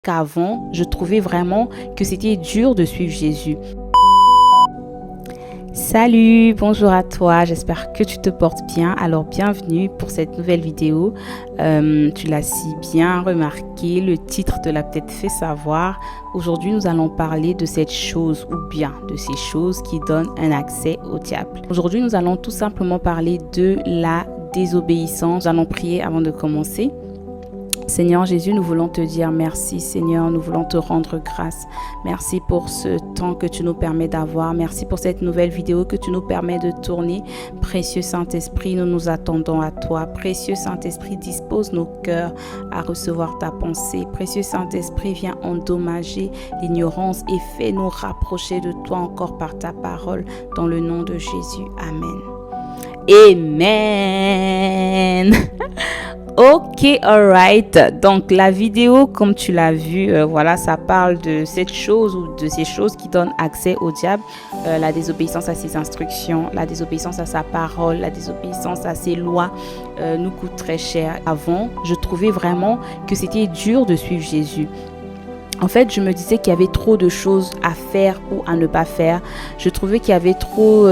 qu'avant, je trouvais vraiment que c'était dur de suivre Jésus. Salut, bonjour à toi, j'espère que tu te portes bien. Alors bienvenue pour cette nouvelle vidéo. Tu l'as si bien remarqué, le titre te l'a peut-être fait savoir. Aujourd'hui, nous allons parler de cette chose ou bien de ces choses qui donnent un accès au diable. Aujourd'hui, nous allons tout simplement parler de la désobéissance. Nous allons prier avant de commencer. Seigneur Jésus, nous voulons te dire merci Seigneur, nous voulons te rendre grâce. Merci pour ce temps que tu nous permets d'avoir. Merci pour cette nouvelle vidéo que tu nous permets de tourner. Précieux Saint-Esprit, nous nous attendons à toi. Précieux Saint-Esprit, dispose nos cœurs à recevoir ta pensée. Précieux Saint-Esprit, viens endommager l'ignorance et fais-nous rapprocher de toi encore par ta parole. Dans le nom de Jésus, Amen. Amen. Ok, alright. Donc la vidéo, comme tu l'as vu, voilà, ça parle de cette chose ou de ces choses qui donnent accès au diable. La désobéissance à ses instructions, la désobéissance à sa parole, la désobéissance à ses lois nous coûte très cher. Avant, je trouvais vraiment que c'était dur de suivre Jésus. En fait, je me disais qu'il y avait trop de choses à faire ou à ne pas faire. Je trouvais qu'il y avait trop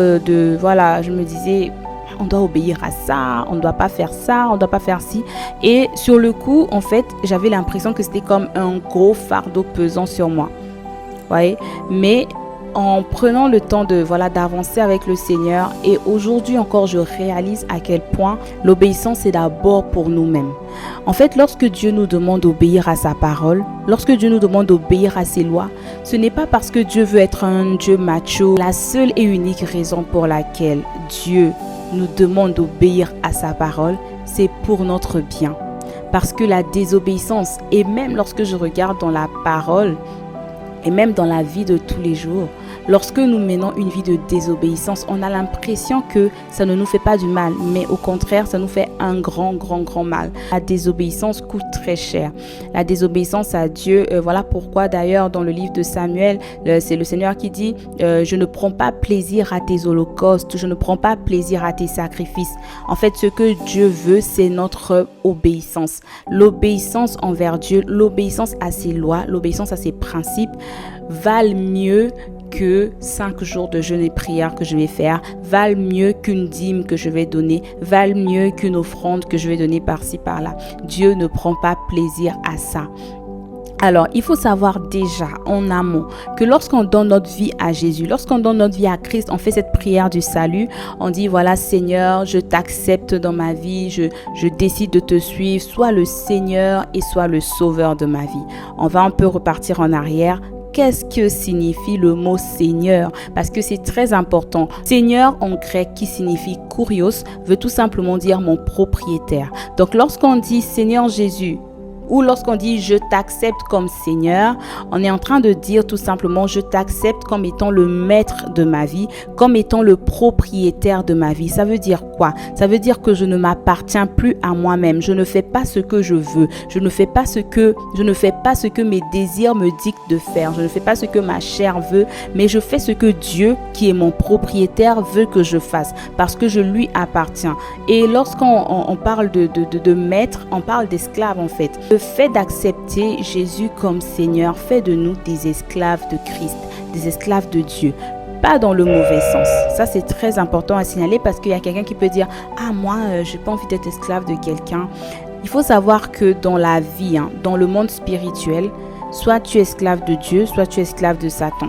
voilà, je me disais, on doit obéir à ça, on ne doit pas faire ça, on ne doit pas faire ci. Et sur le coup, en fait, j'avais l'impression que c'était comme un gros fardeau pesant sur moi. Vous voyez? Mais en prenant le temps d'avancer avec le Seigneur, et aujourd'hui encore, je réalise à quel point l'obéissance est d'abord pour nous-mêmes. En fait, lorsque Dieu nous demande d'obéir à sa parole, lorsque Dieu nous demande d'obéir à ses lois, ce n'est pas parce que Dieu veut être un Dieu macho. La seule et unique raison pour laquelle Dieu nous demande d'obéir à sa parole, c'est pour notre bien. Parce que la désobéissance, et même lorsque je regarde dans la parole, et même dans la vie de tous les jours, lorsque nous menons une vie de désobéissance, on a l'impression que ça ne nous fait pas du mal, mais au contraire, ça nous fait un grand mal. La désobéissance coûte très cher. La désobéissance à Dieu, voilà pourquoi d'ailleurs dans le livre de Samuel, c'est le Seigneur qui dit « Je ne prends pas plaisir à tes holocaustes, je ne prends pas plaisir à tes sacrifices. » En fait, ce que Dieu veut, c'est notre obéissance. L'obéissance envers Dieu, l'obéissance à ses lois, l'obéissance à ses principes, valent mieux que 5 jours de jeûne et prière que je vais faire, valent mieux qu'une dîme que je vais donner, valent mieux qu'une offrande que je vais donner par-ci par-là. Dieu ne prend pas plaisir à ça. Alors, il faut savoir déjà en amont que lorsqu'on donne notre vie à Jésus, lorsqu'on donne notre vie à Christ, on fait cette prière du salut. On dit, voilà Seigneur, je t'accepte dans ma vie, je décide de te suivre, sois le Seigneur et sois le Sauveur de ma vie. On va un peu repartir en arrière. Qu'est-ce que signifie le mot Seigneur? Parce que c'est très important. Seigneur en grec qui signifie kurios veut tout simplement dire mon propriétaire. Donc lorsqu'on dit Seigneur Jésus, ou lorsqu'on dit « je t'accepte comme Seigneur », on est en train de dire tout simplement « je t'accepte comme étant le maître de ma vie, comme étant le propriétaire de ma vie ». Ça veut dire quoi? Ça veut dire que je ne m'appartiens plus à moi-même. Je ne fais pas ce que je veux. Je ne fais pas ce que mes désirs me dictent de faire. Je ne fais pas ce que ma chair veut, mais je fais ce que Dieu, qui est mon propriétaire, veut que je fasse parce que je lui appartiens. Et lorsqu'on parle de maître, on parle d'esclave en fait. Le fait d'accepter Jésus comme Seigneur fait de nous des esclaves de Christ, des esclaves de Dieu. Pas dans le mauvais sens. Ça, c'est très important à signaler parce qu'il y a quelqu'un qui peut dire « Ah, moi, j'ai pas envie d'être esclave de quelqu'un. » Il faut savoir que dans la vie, dans le monde spirituel, soit tu es esclave de Dieu, soit tu es esclave de Satan.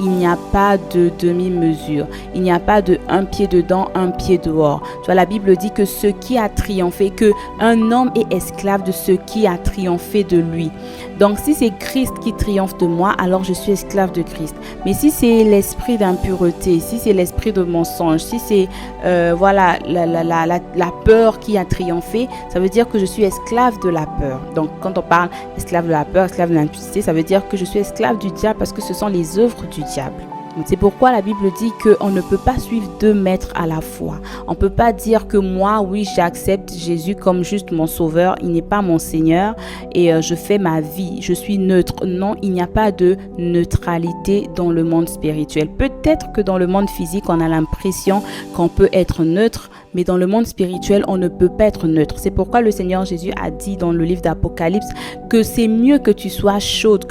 Il n'y a pas de demi-mesure. Il n'y a pas de un pied dedans, un pied dehors. Tu vois, la Bible dit que ce qui a triomphé, que un homme est esclave de ce qui a triomphé de lui. Donc, si c'est Christ qui triomphe de moi, alors je suis esclave de Christ. Mais si c'est l'esprit d'impureté, si c'est l'esprit de mensonge, si c'est la peur qui a triomphé, ça veut dire que je suis esclave de la peur. Donc, quand on parle esclave de la peur, esclave de l'impudicité, ça veut dire que je suis esclave du diable parce que ce sont les œuvres du diable. C'est pourquoi la Bible dit qu'on ne peut pas suivre 2 maîtres à la fois. On ne peut pas dire que moi, oui, j'accepte Jésus comme juste mon sauveur. Il n'est pas mon Seigneur et je fais ma vie. Je suis neutre. Non, il n'y a pas de neutralité dans le monde spirituel. Peut-être que dans le monde physique, on a l'impression qu'on peut être neutre, mais dans le monde spirituel, on ne peut pas être neutre. C'est pourquoi le Seigneur Jésus a dit dans le livre d'Apocalypse que c'est mieux que tu sois chaude,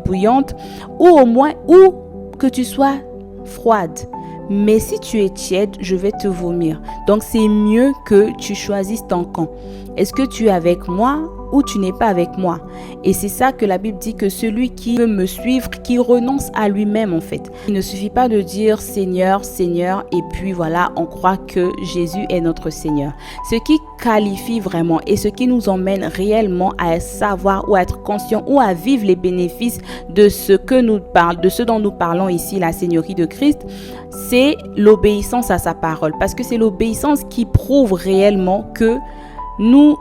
bouillante, ou au moins, ou que tu sois froide. Mais si tu es tiède, je vais te vomir. Donc c'est mieux que tu choisisses ton camp. Est-ce que tu es avec moi ou tu n'es pas avec moi? Et c'est ça que la Bible dit, que celui qui veut me suivre, qui renonce à lui-même en fait. Il ne suffit pas de dire Seigneur, Seigneur, et puis voilà, on croit que Jésus est notre Seigneur. Ce qui qualifie vraiment et ce qui nous emmène réellement à savoir ou à être conscient ou à vivre les bénéfices de ce dont nous parlons ici, la Seigneurie de Christ, c'est l'obéissance à sa parole. Parce que c'est l'obéissance qui prouve réellement que nous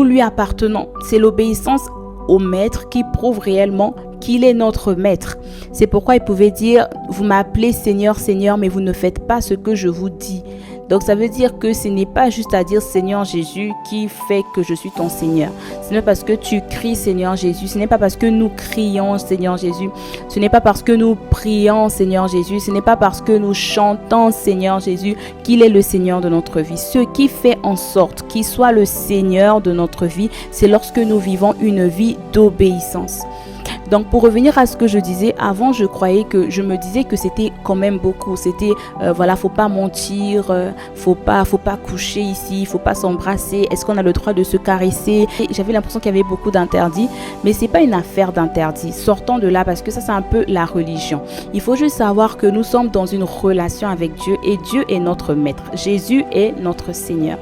lui appartenons. C'est l'obéissance au maître qui prouve réellement qu'il est notre maître. C'est pourquoi il pouvait dire, vous m'appelez Seigneur, Seigneur, mais vous ne faites pas ce que je vous dis. Donc ça veut dire que ce n'est pas juste à dire Seigneur Jésus qui fait que je suis ton Seigneur. Ce n'est pas parce que tu cries Seigneur Jésus, ce n'est pas parce que nous crions Seigneur Jésus, ce n'est pas parce que nous prions Seigneur Jésus, ce n'est pas parce que nous chantons Seigneur Jésus qu'il est le Seigneur de notre vie. Ce qui fait en sorte qu'il soit le Seigneur de notre vie, c'est lorsque nous vivons une vie d'obéissance. Donc pour revenir à ce que je disais avant, je me disais que c'était quand même beaucoup. C'était faut pas mentir, faut pas coucher ici, faut pas s'embrasser. Est-ce qu'on a le droit de se caresser? J'avais l'impression qu'il y avait beaucoup d'interdits, mais c'est pas une affaire d'interdits. Sortons de là parce que ça c'est un peu la religion. Il faut juste savoir que nous sommes dans une relation avec Dieu et Dieu est notre maître. Jésus est notre Seigneur.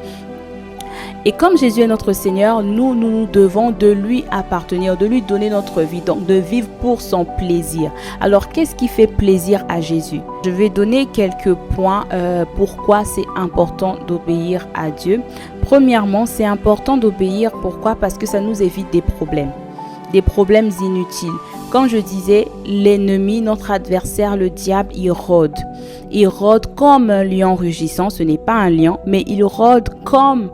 Et comme Jésus est notre Seigneur, nous devons de lui appartenir, de lui donner notre vie, donc de vivre pour son plaisir. Alors, qu'est-ce qui fait plaisir à Jésus? Je vais donner quelques points pourquoi c'est important d'obéir à Dieu. Premièrement, c'est important d'obéir. Pourquoi? Parce que ça nous évite des problèmes inutiles. Comme je disais, l'ennemi, notre adversaire, le diable, il rôde. Il rôde comme un lion rugissant. Ce n'est pas un lion, mais il rôde comme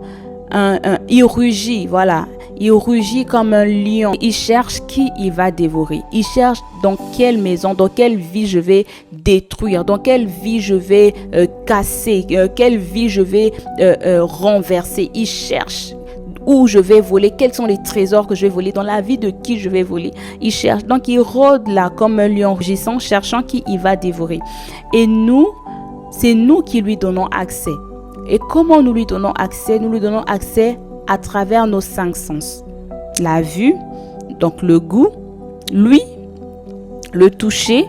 il rugit, voilà. Il rugit comme un lion. Il cherche qui il va dévorer. Il cherche dans quelle maison, dans quelle vie je vais détruire, dans quelle vie je vais casser, quelle vie je vais renverser. Il cherche où je vais voler, quels sont les trésors que je vais voler, dans la vie de qui je vais voler. Il cherche, donc il rôde là comme un lion rugissant, cherchant qui il va dévorer. Et nous, c'est nous qui lui donnons accès. Et comment nous lui donnons accès? Nous lui donnons accès à travers nos 5 sens. La vue, donc le goût, l'ouïe, le toucher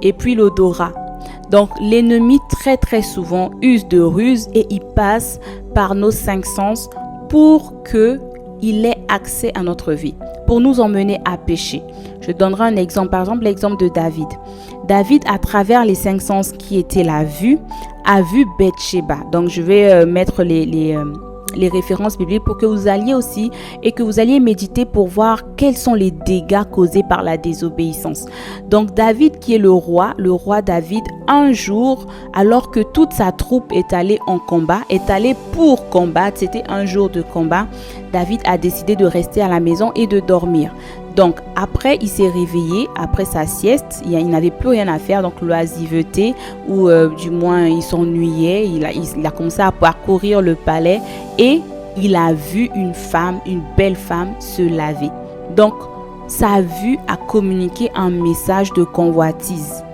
et puis l'odorat. Donc l'ennemi très très souvent use de ruses et il passe par nos 5 sens pour qu'il ait accès à notre vie, pour nous emmener à pécher. Je donnerai un exemple, par exemple l'exemple de David. David, à travers les 5 sens qui étaient la vue, a vu Bathsheba. Donc je vais mettre les références bibliques pour que vous alliez aussi et que vous alliez méditer pour voir quels sont les dégâts causés par la désobéissance. Donc David qui est le roi David, un jour, alors que toute sa troupe est allée en combat, est allée pour combattre, c'était un jour de combat, David a décidé de rester à la maison et de dormir. Donc après, il s'est réveillé, après sa sieste, il n'avait plus rien à faire, donc l'oisiveté, ou du moins il s'ennuyait, il a commencé à parcourir le palais et il a vu une belle femme se laver. Donc sa vue a communiqué un message de convoitise.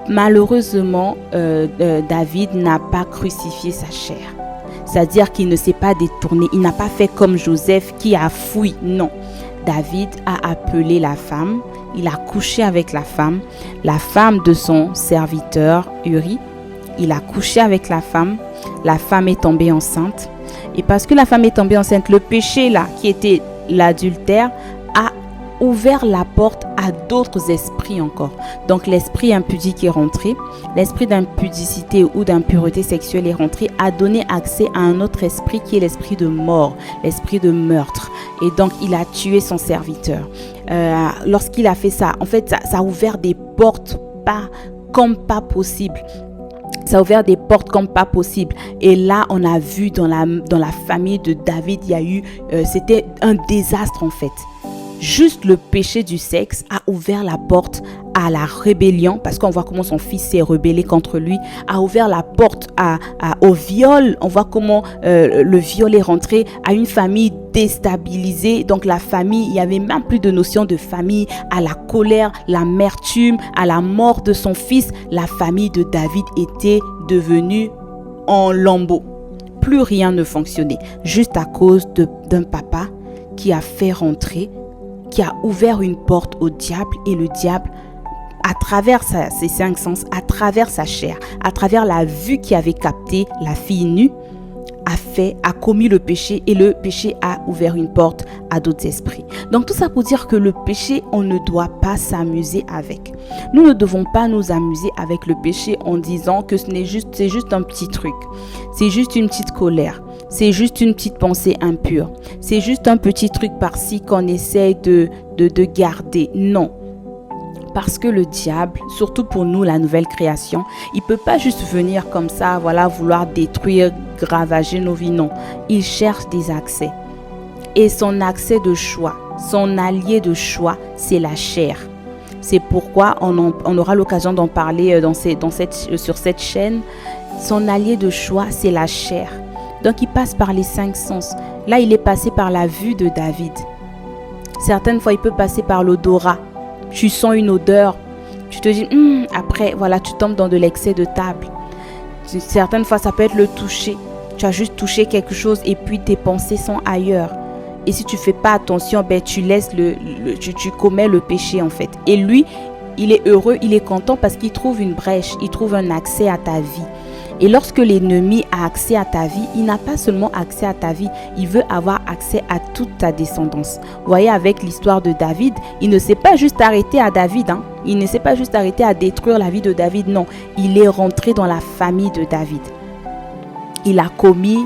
Malheureusement, David n'a pas crucifié sa chair. C'est-à-dire qu'il ne s'est pas détourné, il n'a pas fait comme Joseph qui a fui, non. David a appelé la femme, il a couché avec la femme de son serviteur Uri. Il a couché avec la femme est tombée enceinte. Et parce que la femme est tombée enceinte, le péché là, qui était l'adultère, a ouvert la porte à d'autres esprits encore. Donc l'esprit impudique est rentré, l'esprit d'impudicité ou d'impureté sexuelle est rentré, a donné accès à un autre esprit qui est l'esprit de mort, l'esprit de meurtre. Et donc il a tué son serviteur. Lorsqu'il a fait ça, en fait, ça a ouvert des portes comme pas possible. Ça a ouvert des portes comme pas possible. Et là, on a vu dans la famille de David, il y a eu, c'était un désastre en fait. Juste le péché du sexe a ouvert la porte à la rébellion, parce qu'on voit comment son fils s'est rebellé contre lui, a ouvert la porte au viol. On voit comment le viol est rentré à une famille déstabilisée. Donc la famille, il n'y avait même plus de notion de famille, à la colère, l'amertume, à la mort de son fils. La famille de David était devenue en lambeaux. Plus rien ne fonctionnait, juste à cause d'un papa qui a fait rentrer, qui a ouvert une porte au diable, et le diable, à travers ses 5 sens, à travers sa chair, à travers la vue qui avait capté la fille nue, a commis le péché, et le péché a ouvert une porte à d'autres esprits. Donc tout ça pour dire que le péché, on ne doit pas s'amuser avec. Nous ne devons pas nous amuser avec le péché en disant que c'est juste un petit truc, c'est juste une petite colère, c'est juste une petite pensée impure, c'est juste un petit truc par-ci qu'on essaie de garder. Non. Parce que le diable, surtout pour nous, la nouvelle création, il ne peut pas juste venir comme ça, voilà, vouloir détruire, ravager nos vies. Non, il cherche des accès. Et son accès de choix, son allié de choix, c'est la chair. C'est pourquoi on aura l'occasion d'en parler sur cette chaîne. Son allié de choix, c'est la chair. Donc il passe par les 5 sens. Là, il est passé par la vue de David. Certaines fois, il peut passer par l'odorat. Tu sens une odeur, tu te dis, après, voilà, tu tombes dans de l'excès de table. Certaines fois, ça peut être le toucher. Tu as juste touché quelque chose et puis tes pensées sont ailleurs. Et si tu ne fais pas attention, tu laisses tu commets le péché en fait. Et lui, il est heureux, il est content parce qu'il trouve une brèche, il trouve un accès à ta vie. Et lorsque l'ennemi a accès à ta vie, il n'a pas seulement accès à ta vie, il veut avoir accès à toute ta descendance. Vous voyez, avec l'histoire de David, il ne s'est pas juste arrêté à David. Il ne s'est pas juste arrêté à détruire la vie de David. Non, il est rentré dans la famille de David. Il a commis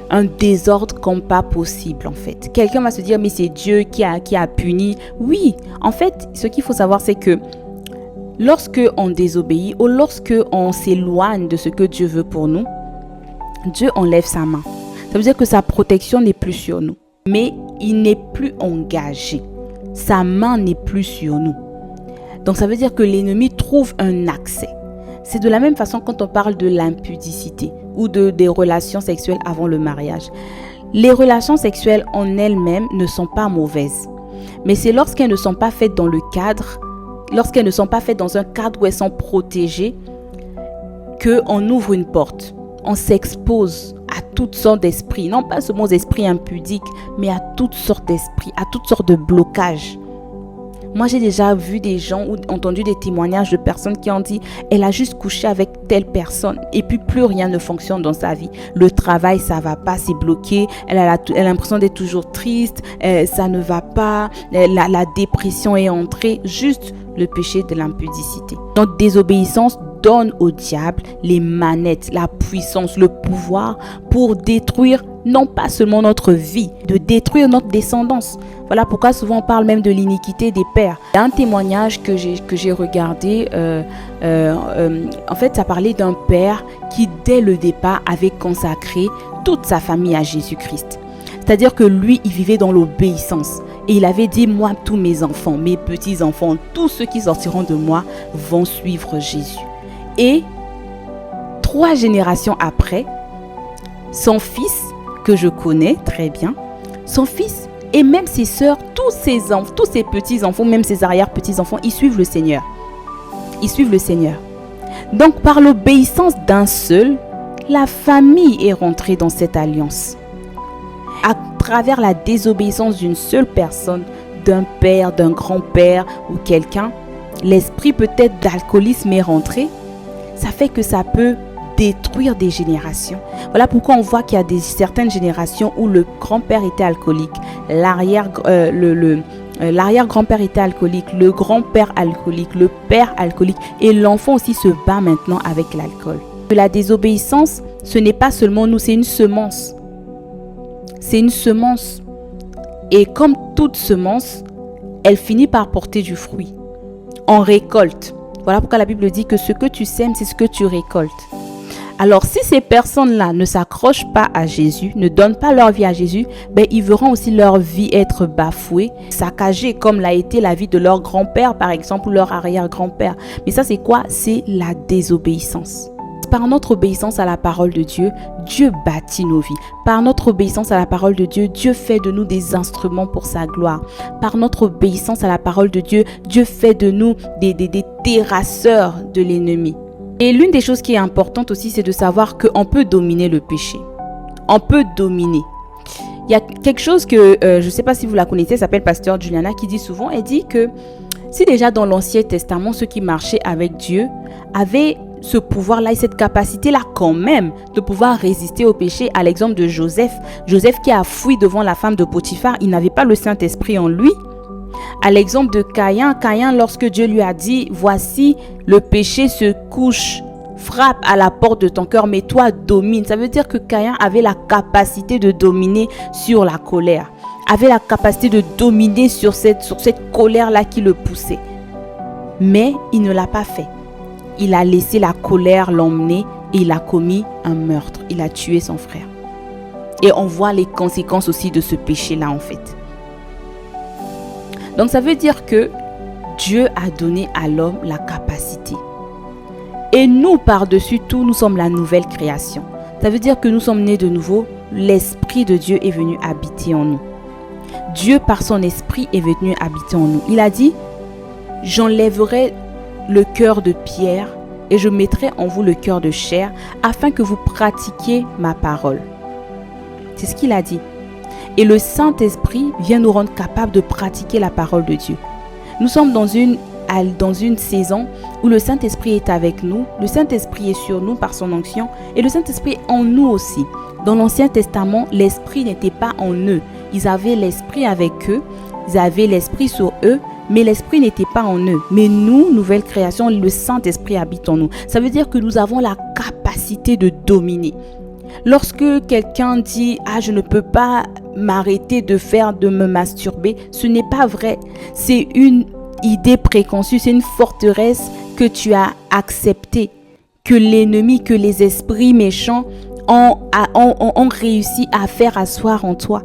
un désordre comme pas possible en fait. Quelqu'un va se dire, mais c'est Dieu qui a puni. Oui, en fait, ce qu'il faut savoir, c'est que lorsque on désobéit ou lorsque on s'éloigne de ce que Dieu veut pour nous, Dieu enlève sa main. Ça veut dire que sa protection n'est plus sur nous. Mais il n'est plus engagé. Sa main n'est plus sur nous. Donc ça veut dire que l'ennemi trouve un accès. C'est de la même façon quand on parle de l'impudicité ou des relations sexuelles avant le mariage. Les relations sexuelles en elles-mêmes ne sont pas mauvaises. Mais c'est lorsqu'elles ne sont pas faites dans le cadre, lorsqu'elles ne sont pas faites dans un cadre où elles sont protégées, qu'on ouvre une porte. On s'expose à toutes sortes d'esprits, non pas seulement aux esprits impudiques, mais à toutes sortes d'esprits, à toutes sortes de blocages. Moi, j'ai déjà vu des gens ou entendu des témoignages de personnes qui ont dit « Elle a juste couché avec telle personne et puis plus rien ne fonctionne dans sa vie. Le travail, ça va pas, c'est bloqué. Elle a l'impression d'être toujours triste, ça ne va pas, la dépression est entrée. » Juste le péché de l'impudicité. Notre désobéissance donne au diable les manettes, la puissance, le pouvoir pour détruire non pas seulement notre vie, de détruire notre descendance. Voilà pourquoi souvent on parle même de l'iniquité des pères. Il y a un témoignage que j'ai regardé, en fait ça parlait d'un père qui dès le départ avait consacré toute sa famille à Jésus-Christ. C'est-à-dire que lui, il vivait dans l'obéissance. Et il avait dit, moi, tous mes enfants, mes petits-enfants, tous ceux qui sortiront de moi vont suivre Jésus. Et 3 générations après, son fils, que je connais très bien, son fils et même ses sœurs, tous ses petits-enfants, même ses arrière-petits-enfants, ils suivent le Seigneur. Ils suivent le Seigneur. Donc, par l'obéissance d'un seul, la famille est rentrée dans cette alliance. À travers la désobéissance d'une seule personne, d'un père, d'un grand-père ou quelqu'un, l'esprit peut-être d'alcoolisme est rentré. Ça fait que ça peut détruire des générations. Voilà pourquoi on voit qu'il y a certaines générations où le grand-père était alcoolique, l'arrière-grand-père était alcoolique, le grand-père alcoolique, le père alcoolique et l'enfant aussi se bat maintenant avec l'alcool. La désobéissance, ce n'est pas seulement nous, c'est une semence. C'est une semence. Et comme toute semence, elle finit par porter du fruit. On récolte. Voilà pourquoi la Bible dit que ce que tu sèmes, c'est ce que tu récoltes. Alors, si ces personnes-là ne s'accrochent pas à Jésus, ne donnent pas leur vie à Jésus, ils verront aussi leur vie être bafouée, saccagée, comme l'a été la vie de leur grand-père, par exemple, ou leur arrière-grand-père. Mais ça, c'est quoi? C'est la désobéissance. Par notre obéissance à la parole de Dieu, Dieu bâtit nos vies. Par notre obéissance à la parole de Dieu, Dieu fait de nous des instruments pour sa gloire. Par notre obéissance à la parole de Dieu, Dieu fait de nous des terrasseurs de l'ennemi. Et l'une des choses qui est importante aussi, c'est de savoir qu'on peut dominer le péché. On peut dominer. Il y a quelque chose que, je ne sais pas si vous la connaissez, elle s'appelle Pasteur Juliana, qui dit souvent, elle dit que si déjà dans l'Ancien Testament, ceux qui marchaient avec Dieu avaient ce pouvoir-là et cette capacité-là quand même de pouvoir résister au péché, à l'exemple de Joseph. Joseph qui a fui devant la femme de Potiphar, il n'avait pas le Saint-Esprit en lui. À l'exemple de Caïn, lorsque Dieu lui a dit, voici le péché se couche, frappe à la porte de ton cœur, mais toi domine. Ça veut dire que Caïn avait la capacité de dominer sur la colère, avait la capacité de dominer sur cette colère-là qui le poussait. Mais il ne l'a pas fait. Il a laissé la colère l'emmener et il a commis un meurtre. Il a tué son frère. Et on voit les conséquences aussi de ce péché-là en fait. Donc ça veut dire que Dieu a donné à l'homme la capacité. Et nous, par-dessus tout, nous sommes la nouvelle création. Ça veut dire que nous sommes nés de nouveau. L'Esprit de Dieu est venu habiter en nous. Dieu, par son Esprit, est venu habiter en nous. Il a dit, j'enlèverai le cœur de pierre et je mettrai en vous le cœur de chair afin que vous pratiquiez ma parole. C'est ce qu'il a dit. Et le Saint-Esprit vient nous rendre capables de pratiquer la parole de Dieu. Nous sommes dans une saison où le Saint-Esprit est avec nous, le Saint-Esprit est sur nous par son onction et le Saint-Esprit est en nous aussi. Dans l'Ancien Testament, l'Esprit n'était pas en eux. Ils avaient l'Esprit avec eux, ils avaient l'Esprit sur eux, mais l'Esprit n'était pas en eux. Mais nous, nouvelle création, le Saint-Esprit habite en nous. Ça veut dire que nous avons la capacité de dominer. Lorsque quelqu'un dit « Ah, je ne peux pas m'arrêter de me masturber », ce n'est pas vrai. C'est une idée préconçue, c'est une forteresse que tu as acceptée, que l'ennemi, que les esprits méchants ont réussi à faire asseoir en toi.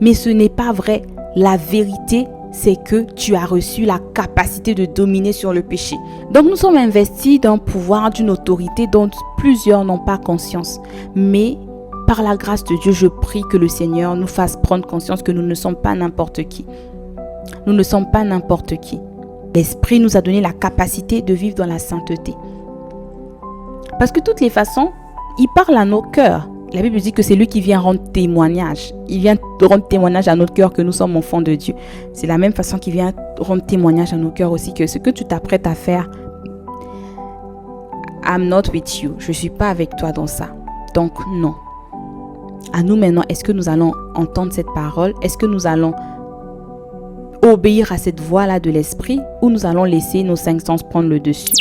Mais ce n'est pas vrai. La vérité, c'est que tu as reçu la capacité de dominer sur le péché. Donc nous sommes investis d'un pouvoir, d'une autorité dont plusieurs n'ont pas conscience. Mais par la grâce de Dieu, je prie que le Seigneur nous fasse prendre conscience que nous ne sommes pas n'importe qui. Nous ne sommes pas n'importe qui. L'Esprit nous a donné la capacité de vivre dans la sainteté. Parce que de toutes les façons, il parle à nos cœurs. La Bible dit que c'est lui qui vient rendre témoignage. Il vient rendre témoignage à notre cœur que nous sommes enfants de Dieu. C'est la même façon qu'il vient rendre témoignage à nos cœurs aussi que ce que tu t'apprêtes à faire, I'm not with you. Je ne suis pas avec toi dans ça. Donc non. À nous maintenant, est-ce que nous allons entendre cette parole? Est-ce que nous allons obéir à cette voix-là de l'Esprit ou nous allons laisser nos cinq sens prendre le dessus?